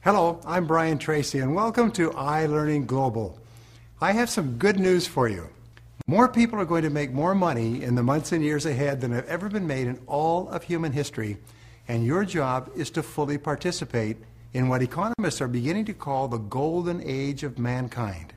Hello, I'm Brian Tracy, and welcome to iLearning Global. I have some good news for you. More people are going to make more money in the months and years ahead than have ever been made in all of human history, and your job is to fully participate in what economists are beginning to call the golden age of mankind.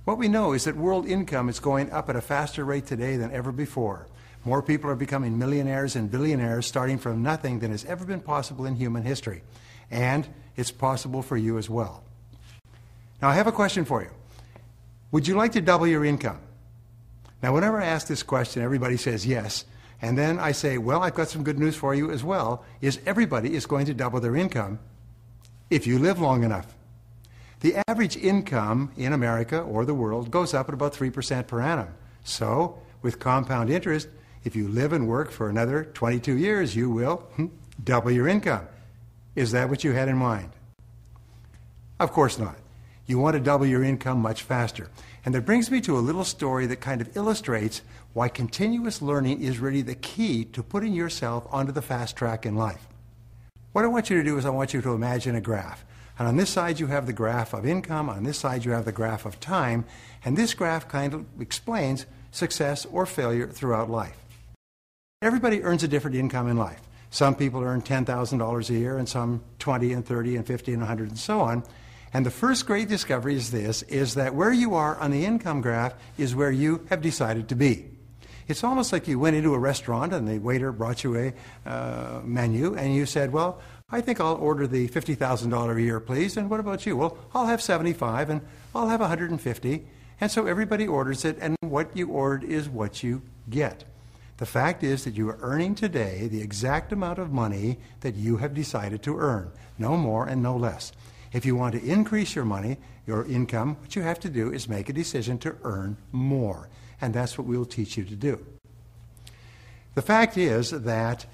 What we know is that world income is going up at a faster rate today than ever before. More people are becoming millionaires and billionaires starting from nothing than has ever been possible in human history. And it's possible for you as well. Now, I have a question for you. Would you like to double your income? Now, whenever I ask this question, everybody says yes. And then I say, well, I've got some good news for you as well, is everybody is going to double their income if you live long enough. The average income in America or the world goes up at about 3% per annum. So, with compound interest, if you live and work for another 22 years, you will double your income. Is that what you had in mind? Of course not. You want to double your income much faster. And that brings me to a little story that kind of illustrates why continuous learning is really the key to putting yourself onto the fast track in life. What I want you to do is I want you to imagine a graph. And on this side you have the graph of income, on this side you have the graph of time, and this graph kind of explains success or failure throughout life. Everybody earns a different income in life. Some people earn $10,000 a year, and some 20 and 30 and 50 and 100 and so on. And the first great discovery is this, is that where you are on the income graph is where you have decided to be. It's almost like you went into a restaurant and the waiter brought you a menu and you said, well, I think I'll order the $50,000 a year, please. And what about you? Well, I'll have 75 and I'll have 150. And so everybody orders it, and what you ordered is what you get. The fact is that you are earning today the exact amount of money that you have decided to earn, no more and no less. If you want to increase your money, your income, what you have to do is make a decision to earn more. And that's what we'll teach you to do. The fact is that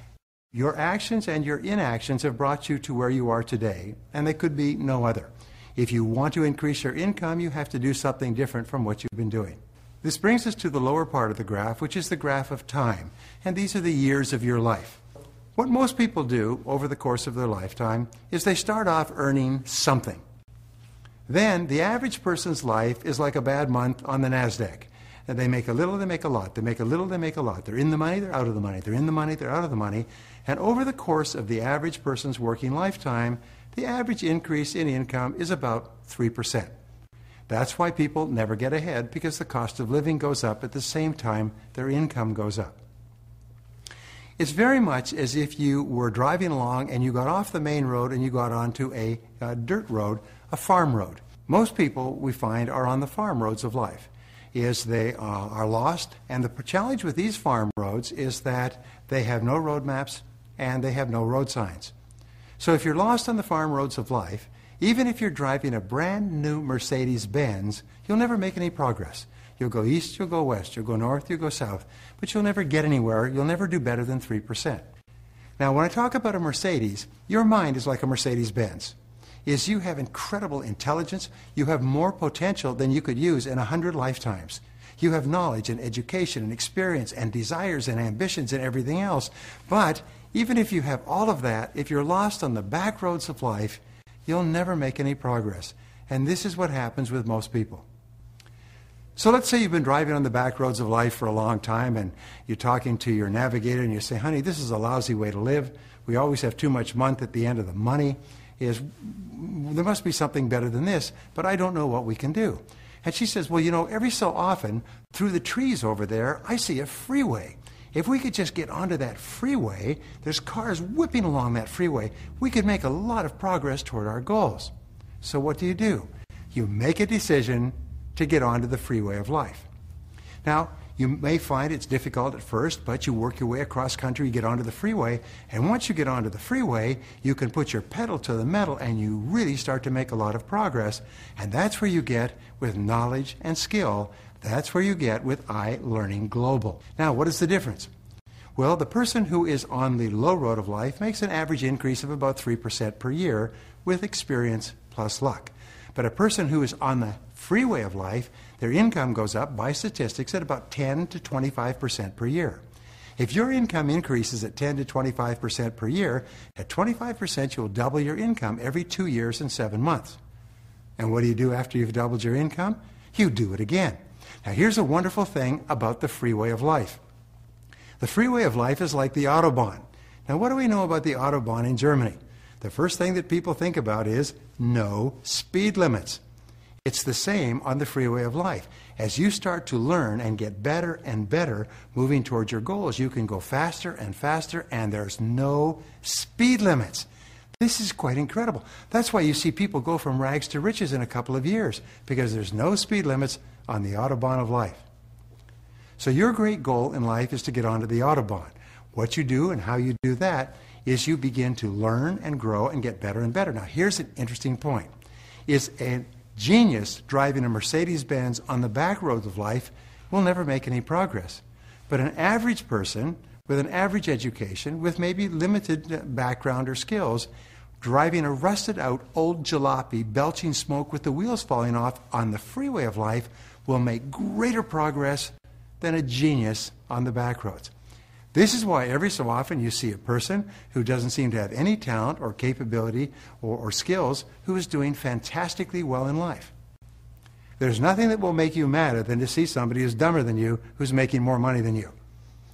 your actions and your inactions have brought you to where you are today, and they could be no other. If you want to increase your income, you have to do something different from what you've been doing. This brings us to the lower part of the graph, which is the graph of time. And these are the years of your life. What most people do over the course of their lifetime is they start off earning something. Then the average person's life is like a bad month on the NASDAQ. And they make a little, they make a lot. They make a little, they make a lot. They're in the money, they're out of the money. They're in the money, they're out of the money. And over the course of the average person's working lifetime, the average increase in income is about 3%. That's why people never get ahead, because the cost of living goes up at the same time their income goes up. It's very much as if you were driving along and you got off the main road and you got onto a dirt road, a farm road. Most people, we find, are on the farm roads of life. They are lost, and the challenge with these farm roads is that they have no road maps and they have no road signs. So if you're lost on the farm roads of life, even if you're driving a brand new Mercedes-Benz, you'll never make any progress. You'll go east, you'll go west, you'll go north, you'll go south, but you'll never get anywhere. You'll never do better than 3%. Now, when I talk about a Mercedes, your mind is like a Mercedes-Benz. You have incredible intelligence. You have more potential than you could use in 100 lifetimes. You have knowledge and education and experience and desires and ambitions and everything else. But even if you have all of that, if you're lost on the back roads of life, you'll never make any progress. And this is what happens with most people. So let's say you've been driving on the back roads of life for a long time, and you're talking to your navigator and you say, honey, this is a lousy way to live. We always have too much month at the end of the money. There must be something better than this, but I don't know what we can do. And she says, well, you know, every so often through the trees over there, I see a freeway. If we could just get onto that freeway, there's cars whipping along that freeway, we could make a lot of progress toward our goals. So what do? You make a decision to get onto the freeway of life. Now, you may find it's difficult at first, but you work your way across country, you get onto the freeway, and once you get onto the freeway, you can put your pedal to the metal and you really start to make a lot of progress. And that's where you get with knowledge and skill. That's where you get with iLearning Global. Now, what is the difference? Well, the person who is on the low road of life makes an average increase of about 3% per year with experience plus luck. But a person who is on the freeway of life, their income goes up by statistics at about 10 to 25% per year. If your income increases at 10 to 25% per year, at 25% you'll double your income every 2 years and 7 months. And what do you do after you've doubled your income? You do it again. Now here's a wonderful thing about the free way of life. The free way of life is like the Autobahn. Now what do we know about the Autobahn in Germany? The first thing that people think about is no speed limits. It's the same on the freeway of life. As you start to learn and get better and better moving towards your goals, you can go faster and faster, and there's no speed limits. This is quite incredible. That's why you see people go from rags to riches in a couple of years, because there's no speed limits on the Autobahn of life. So your great goal in life is to get onto the Autobahn. What you do and how you do that is you begin to learn and grow and get better and better. Now here's an interesting point. Is a genius driving a Mercedes-Benz on the back roads of life will never make any progress. But an average person with an average education, with maybe limited background or skills, driving a rusted-out old jalopy, belching smoke with the wheels falling off on the freeway of life will make greater progress than a genius on the back roads. This is why every so often you see a person who doesn't seem to have any talent or capability or skills who is doing fantastically well in life. There's nothing that will make you madder than to see somebody who's dumber than you who's making more money than you.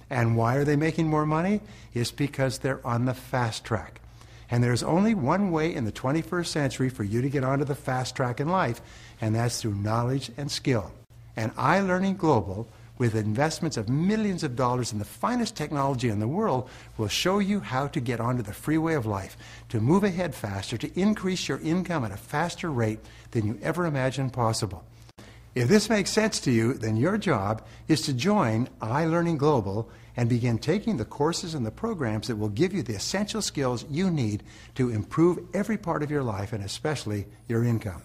And why are they making more money? It's because they're on the fast track. And there's only one way in the 21st century for you to get onto the fast track in life, and that's through knowledge and skill. And iLearning Global, with investments of millions of dollars in the finest technology in the world, will show you how to get onto the freeway of life, to move ahead faster, to increase your income at a faster rate than you ever imagined possible. If this makes sense to you, then your job is to join iLearning Global and begin taking the courses and the programs that will give you the essential skills you need to improve every part of your life and especially your income.